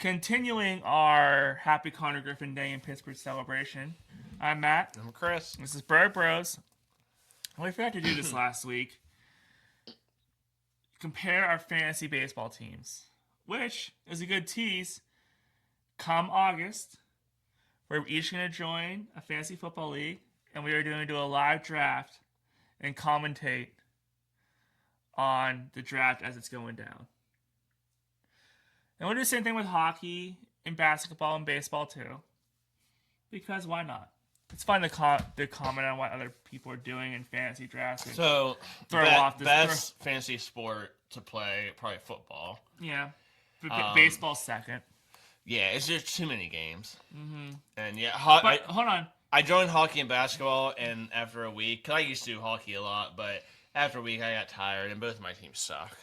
Continuing our Happy Connor Griffin Day in Pittsburgh celebration, I'm Matt. I'm Chris. This is Bird Bros. We forgot to do this last week. Compare our fantasy baseball teams, which is a good tease. Come August, we're each going to join a fantasy football league, and we are going to do a live draft and commentate on the draft as it's going down. And we'll do the same thing with hockey and basketball and baseball too. Because why not? It's fun to comment on what other people are doing in fantasy drafts. So, best fantasy sport to play, probably football. Yeah. Baseball's second. Yeah, it's just too many games. Mm-hmm. And yeah, hold on. I joined hockey and basketball, and after a week, because I used to do hockey a lot, but after a week I got tired, and both of my teams suck.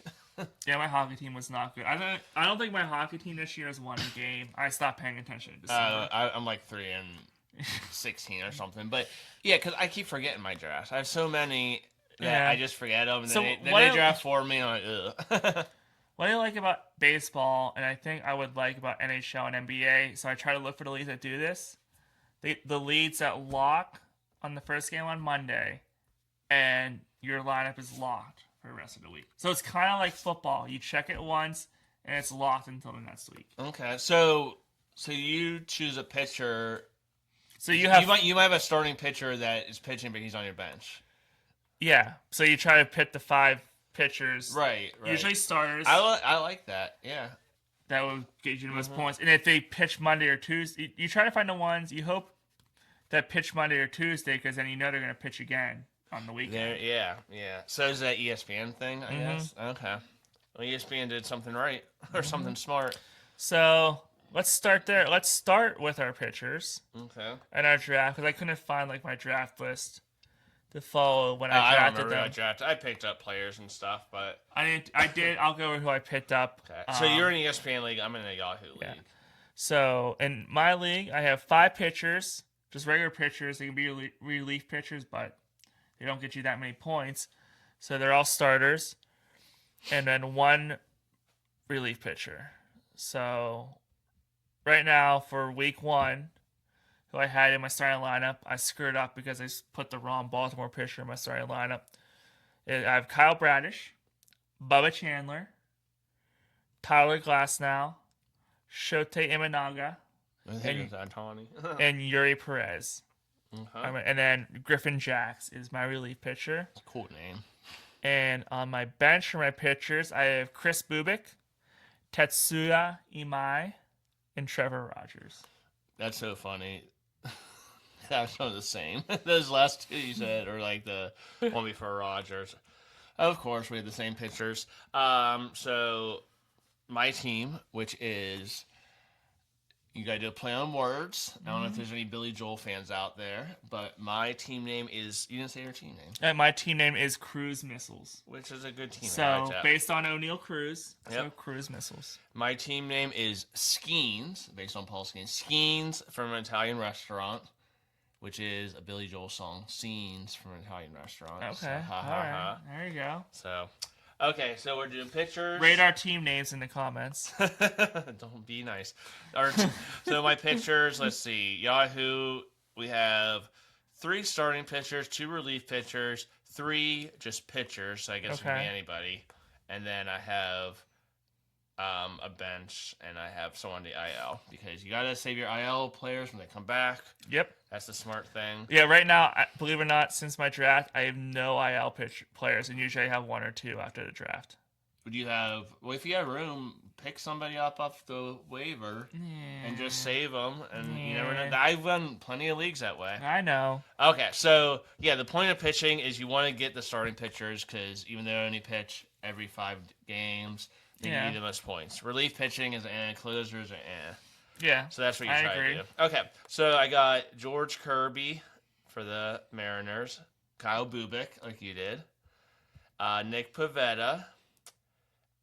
Yeah, my hockey team was not good. I don't think my hockey team this year has won a game. I stopped paying attention to I'm like 3-16 or something. But yeah, because I keep forgetting my drafts. I have so many that I just forget them. And then they draft for me, and I'm like, ugh. What I like about baseball, and I think I would like about NHL and NBA, so I try to look for the leagues that do this. The leagues that lock on the first game on Monday, and your lineup is locked for the rest of the week. So it's kind of like football. You check it once, and it's locked until the next week. Okay, so you choose a pitcher. So you might have a starting pitcher that is pitching, but he's on your bench. Yeah. So you try to pick the 5 pitchers. Right. Usually starters. I like that. Yeah. That will get you the most points. And if they pitch Monday or Tuesday, you try to find the ones you hope that pitch Monday or Tuesday, because then you know they're going to pitch again on the weekend. Yeah. So is that ESPN thing, I guess? Okay. Well, ESPN did something right or something smart. So let's start there. Let's start with our pitchers. Okay. And our draft, because I couldn't find my draft list to follow when I drafted I don't remember them. I drafted. I picked up players and stuff, but I did. I'll go over who I picked up. Okay. So you're in an ESPN league. I'm in a Yahoo league. Yeah. So in my league, I have 5 pitchers, just regular pitchers. They can be relief pitchers, but they don't get you that many points. So they're all starters, and then 1 relief pitcher. So right now for week 1, who I had in my starting lineup, I screwed up because I put the wrong Baltimore pitcher in my starting lineup. I have Kyle Bradish, Bubba Chandler, Tyler Glasnow, Shota Imanaga, and Yuri Perez. And then Griffin Jax is my relief pitcher. Cool name. And on my bench for my pitchers, I have Chris Bubik, Tetsuya Imai, and Trevor Rogers. That's so funny. That's some of the same. Those last 2 you said are like the one before Rogers. Of course, we had the same pitchers. So my team, which is, you got to do a play on words. I don't know if there's any Billy Joel fans out there, but my team name is, you didn't say your team name. And my team name is Cruise Missiles. Which is a good team name. So, based on O'Neill Cruz, Yep. so Cruise Missiles. My team name is Skeens, based on Paul Skeens. Skeens from an Italian restaurant, which is a Billy Joel song. Scenes from an Italian restaurant. Okay, So, all right. There you go. So, okay, so we're doing pictures. Rate our team names in the comments. Don't be nice. So my pictures, let's see. Yahoo, we have 3 starting pitchers, 2 relief pitchers, 3 just pitchers, so I guess it can be anybody. And then I have a bench, and I have someone on the IL, because you got to save your IL players when they come back. Yep. That's the smart thing. Yeah, right now, believe it or not, since my draft, I have no IL players, and usually I have 1 or 2 after the draft. Would you have? Well, if you have room, pick somebody up off the waiver and just save them. And you never know. I've run plenty of leagues that way. I know. Okay, so yeah, the point of pitching is you want to get the starting pitchers, because even though they only pitch every 5 games, they give you the most points. Relief pitching is closers are Yeah. So that's what you try to do. Okay, so I got George Kirby for the Mariners, Kyle Bubik, like you did, Nick Pivetta.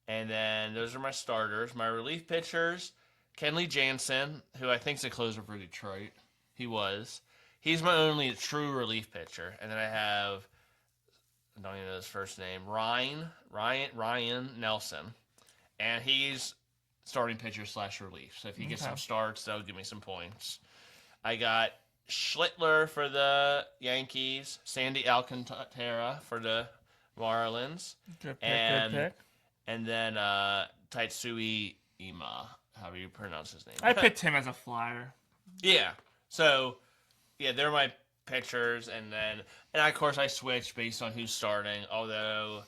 And then those are my starters. My relief pitchers, Kenley Jansen, who I think is a closer for Detroit. He was. He's my only true relief pitcher. And then I have, I don't even know his first name, Ryan Nelson. And he's starting pitcher / relief. So if he gets Okay. some starts, that'll give me some points. I got Schlittler for the Yankees, Sandy Alcantara for the Marlins, Good pick. and Good pick. and then Taitsui Ima, however you pronounce his name. I picked him as a flyer. Yeah. So, yeah, they're my pitchers, and of course I switch based on who's starting. Although,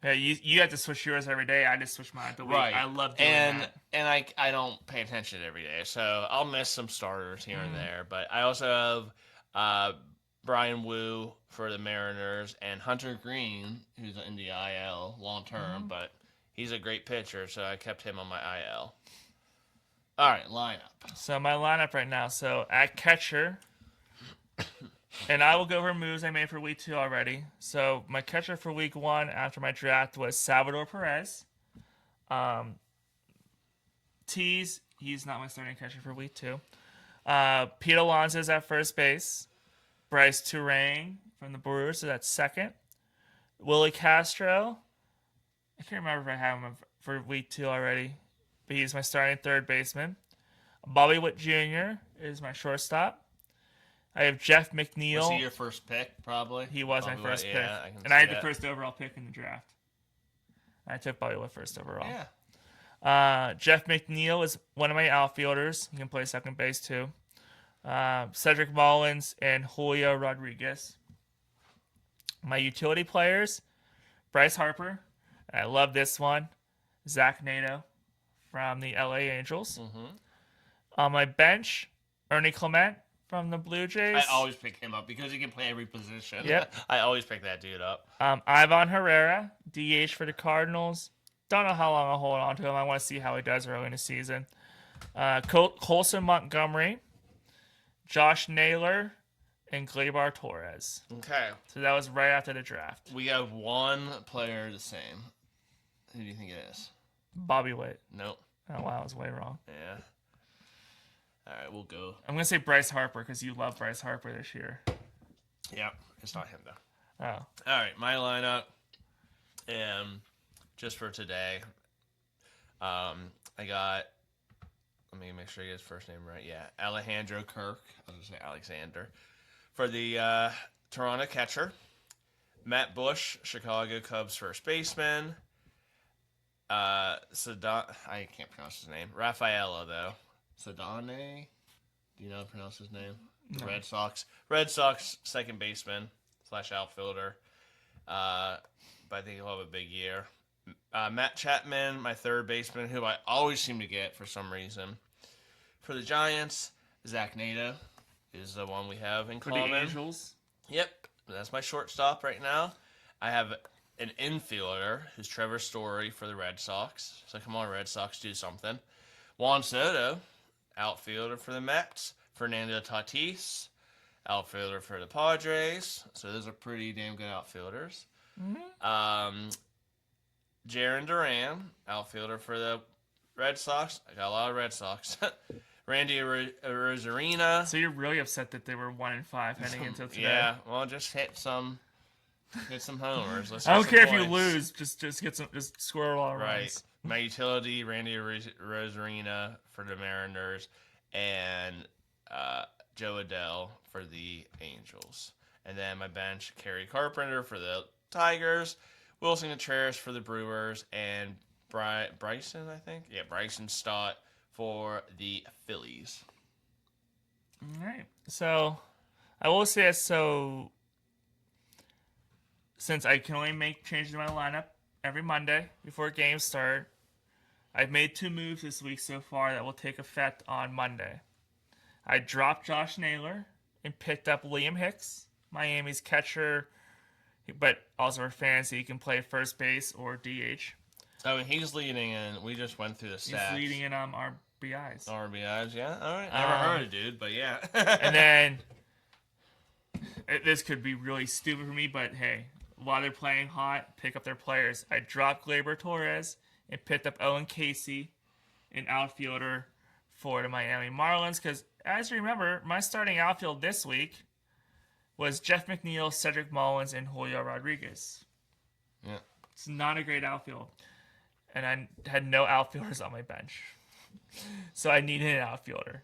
Yeah, you have to switch yours every day. I just switch mine at the week. I love doing that. and I don't pay attention every day, so I'll miss some starters here and there. But I also have Brian Wu for the Mariners and Hunter Green, who's in the IL long term, but he's a great pitcher, so I kept him on my IL. All right, lineup. So my lineup right now. So at catcher, and I will go over moves I made for week 2 already. So my catcher for week 1 after my draft was Salvador Perez. Tease, he's not my starting catcher for week 2. Pete Alonso's at first base. Bryce Turang from the Brewers, so that's second. Willie Castro, I can't remember if I have him for week 2 already, but he's my starting third baseman. Bobby Witt Jr. is my shortstop. I have Jeff McNeil. Was he your first pick, probably? He was my first pick. Yeah, and I had the first overall pick in the draft. I took Bobby Witt first overall. Yeah. Jeff McNeil is one of my outfielders. He can play second base too. Cedric Mullins and Julio Rodriguez. My utility players, Bryce Harper. I love this one. Zach Nato from the LA Angels. On my bench, Ernie Clement from the Blue Jays. I always pick him up because he can play every position. Yep. I always pick that dude up. Ivan Herrera, DH for the Cardinals. Don't know how long I'll hold on to him. I want to see how he does early in the season. Colson Montgomery, Josh Naylor, and Gleyber Torres. Okay. So that was right after the draft. We have one player the same. Who do you think it is? Bobby Witt. Nope. Oh, wow, I was way wrong. Yeah. All right, we'll go. I'm going to say Bryce Harper because you love Bryce Harper this year. Yeah, it's not him, though. Oh. All right, my lineup. Just for today, I got, let me make sure I get his first name right. Yeah, Alejandro Kirk. I was going to say Alexander. For the Toronto catcher, Matt Bush, Chicago Cubs first baseman. I can't pronounce his name. Rafaela, though. Sedane? Do you know how to pronounce his name? No. Red Sox second baseman / outfielder. But I think he'll have a big year. Matt Chapman, my third baseman, who I always seem to get for some reason. For the Giants, Zach Nato is the one we have in For the common. Angels. Yep, that's my shortstop right now. I have an infielder who's Trevor Story for the Red Sox. So come on, Red Sox, do something. Juan Soto, outfielder for the Mets. Fernando Tatis, outfielder for the Padres. So those are pretty damn good outfielders. Jarren Duran, outfielder for the Red Sox. I got a lot of Red Sox. Randy Rosarina. So you're really upset that they were 1-5 heading into today. Yeah, well, just hit some homers. Let's I don't hit care if some you points. lose. Just score a lot of Right. runs. My utility, Randy Rosarina for the Mariners, and Joe Adele for the Angels. And then my bench, Kerry Carpenter for the Tigers, Wilson Contreras for the Brewers, and Bryson, I think? Yeah, Bryson Stott for the Phillies. All right. So I will say so since I can only make changes in my lineup every Monday before games start, I've made 2 moves this week so far that will take effect on Monday. I dropped Josh Naylor and picked up Liam Hicks, Miami's catcher, but also for fantasy, he can play first base or DH. So he's leading in. We just went through the stats. He's leading in RBIs. RBIs, yeah. All right. Never heard of dude, but yeah. And then this could be really stupid for me, but hey, while they're playing hot, pick up their players. I dropped Gleyber Torres and picked up Owen Casey, an outfielder for the Miami Marlins, because as you remember, my starting outfield this week was Jeff McNeil, Cedric Mullins, and Julio Rodriguez. Yeah. It's not a great outfield. And I had no outfielders on my bench. So I need an outfielder.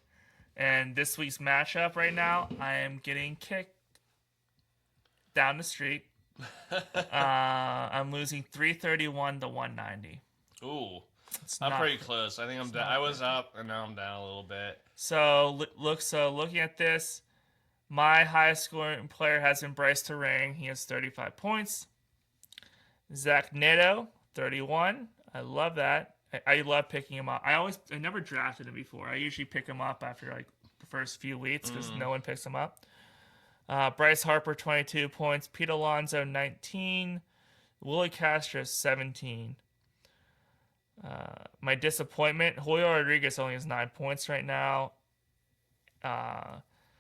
And this week's matchup right now, I am getting kicked down the street. I'm losing 331 to 190. Ooh, It's I'm not pretty close. I think I'm down. not I was up and now I'm down a little bit. So looking at this, my highest scoring player has been Bryce Terang. He has 35 points. Zach Neto, 31. I love that. I love picking him up. I never drafted him before. I usually pick him up after like the first few weeks because no one picks him up. Bryce Harper, 22 points. Pete Alonso, 19. Willie Castro, 17. My disappointment, Julio Rodriguez only has 9 points right now.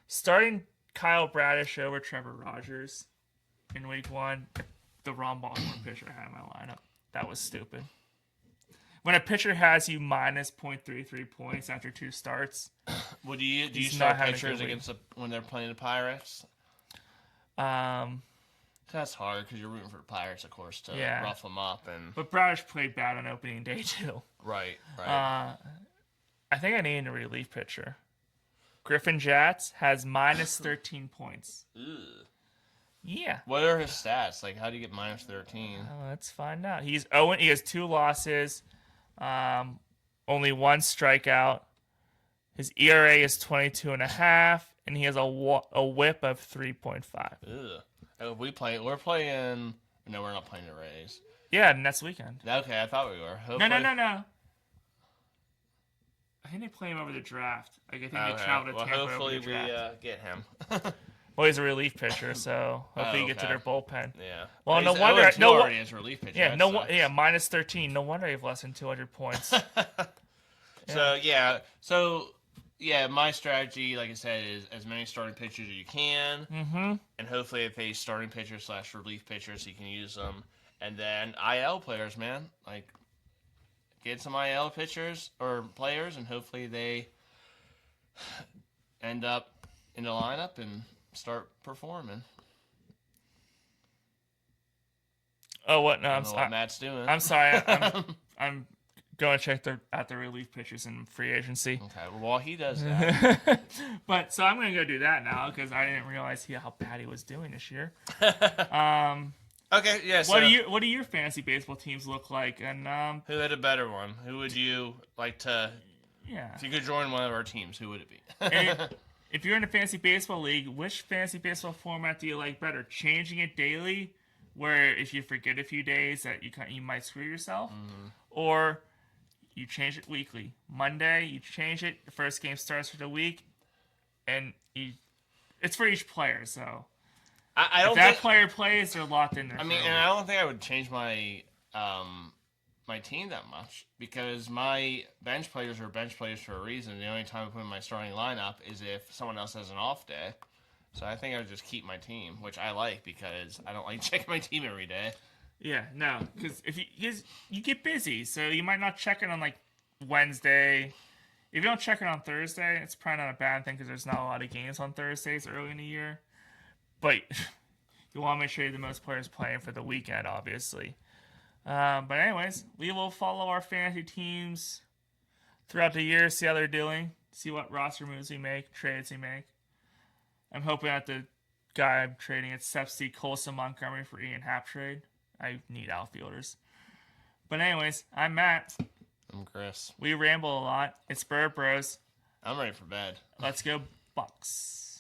Starting Kyle Bradish over Trevor Rogers in week 1. The wrong Baltimore pitcher I had in my lineup. That was stupid. When a pitcher has you minus 0.33 points after 2 starts, Well, do you He's start not having a pitchers good week. against when they're playing the Pirates? um, That's hard because you're rooting for the Pirates, of course, to Yeah. rough them up and but Bradish played bad on opening day too. right. I think I need a relief pitcher. Griffin Jats has minus 13 points. Ugh. Yeah. What are his stats? Like, how do you get minus 13? Let's find out. He has 2 losses, only 1 strikeout. His ERA is 22.5, and he has a WHIP of 3.5. Ugh. Oh, we're playing. No, we're not playing the Rays. Yeah, next weekend. Okay, I thought we were. No. I think they play him over the draft. Like, I think they travel to Well, Tampa hopefully over the we draft. get him. Well, he's a relief pitcher, so hopefully he gets to okay. their bullpen. Yeah. Well, no He's wonder. 0-2 No, already as a relief pitcher. yeah, That no, sucks. yeah, minus 13. No wonder he have less than 200 points. So my strategy, like I said, is as many starting pitchers as you can, and hopefully if they starting pitchers / relief pitchers, you can use them. And then IL players, man, like get some IL pitchers or players, and hopefully they end up in the lineup and start performing. Oh, what? No, I don't know what Matt's doing. I'm sorry. I'm going to check out the relief pitchers in free agency. Okay, well, while he does that, But so I'm going to go do that now because I didn't realize how bad he was doing this year. okay, yeah. So What do your fantasy baseball teams look like? And who had a better one? Who would you like to? yeah, If you could join one of our teams, who would it be? And if you're in a fantasy baseball league, which fantasy baseball format do you like better? Changing it daily, where if you forget a few days that you might screw yourself, or you change it weekly. Monday, you change it. The first game starts for the week, and it's for each player. So I don't if that think. player plays, they're locked in there. I mean, and I don't think I would change my my team that much because my bench players are bench players for a reason. The only time I put in my starting lineup is if someone else has an off day. So I think I would just keep my team, which I like because I don't like checking my team every day. Yeah, no, because if you get busy, so you might not check it on like Wednesday. If you don't check it on Thursday, it's probably not a bad thing because there's not a lot of games on Thursdays early in the year. But you want to make sure you have the most players playing for the weekend, obviously. But anyways, we will follow our fantasy teams throughout the year, see how they're doing, see what roster moves we make, trades we make. I'm hoping that the guy I'm trading at Sepsi Colson Montgomery for Ian Happ trade. I need outfielders. But anyways, I'm Matt. I'm Chris. We ramble a lot. It's Bird Bros. I'm ready for bed. Let's go Bucks.